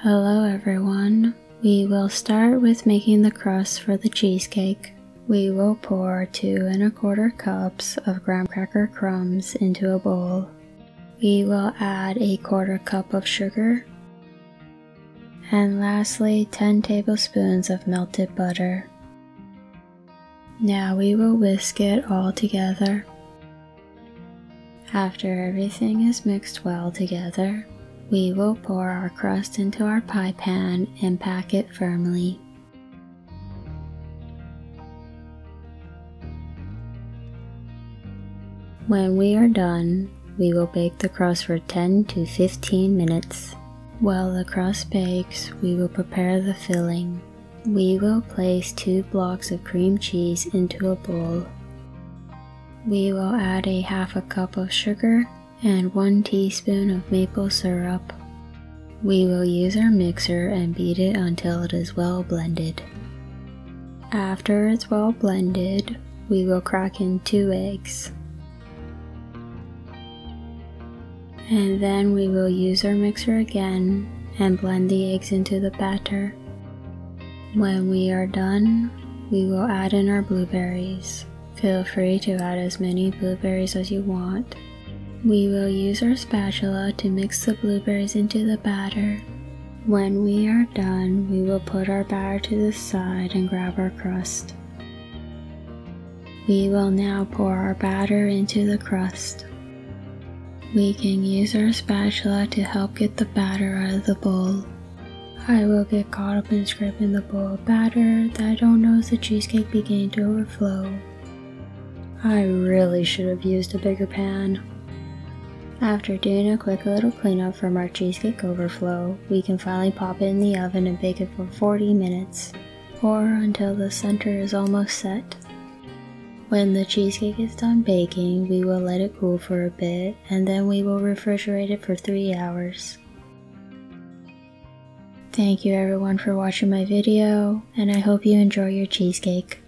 Hello everyone. We will start with making the crust for the cheesecake. We will pour 2 1/4 cups of graham cracker crumbs into a bowl. We will add 1/4 cup of sugar. And lastly, 10 tablespoons of melted butter. Now we will whisk it all together. After everything is mixed well together, we will pour our crust into our pie pan and pack it firmly. When we are done, we will bake the crust for 10 to 15 minutes. While the crust bakes, we will prepare the filling. We will place 2 blocks of cream cheese into a bowl. We will add 1/2 cup of sugar and 1 teaspoon of maple syrup. We will use our mixer and beat it until it is well blended. After it's well blended, we will crack in 2 eggs. And then we will use our mixer again and blend the eggs into the batter. When we are done, we will add in our blueberries. Feel free to add as many blueberries as you want. We will use our spatula to mix the blueberries into the batter. When we are done, we will put our batter to the side and grab our crust. We will now pour our batter into the crust. We can use our spatula to help get the batter out of the bowl. I will get caught up in scraping the bowl of batter that I don't know if the cheesecake began to overflow. I really should have used a bigger pan. After doing a quick little cleanup from our cheesecake overflow, we can finally pop it in the oven and bake it for 40 minutes, or until the center is almost set. When the cheesecake is done baking, we will let it cool for a bit, and then we will refrigerate it for 3 hours. Thank you everyone for watching my video, and I hope you enjoy your cheesecake.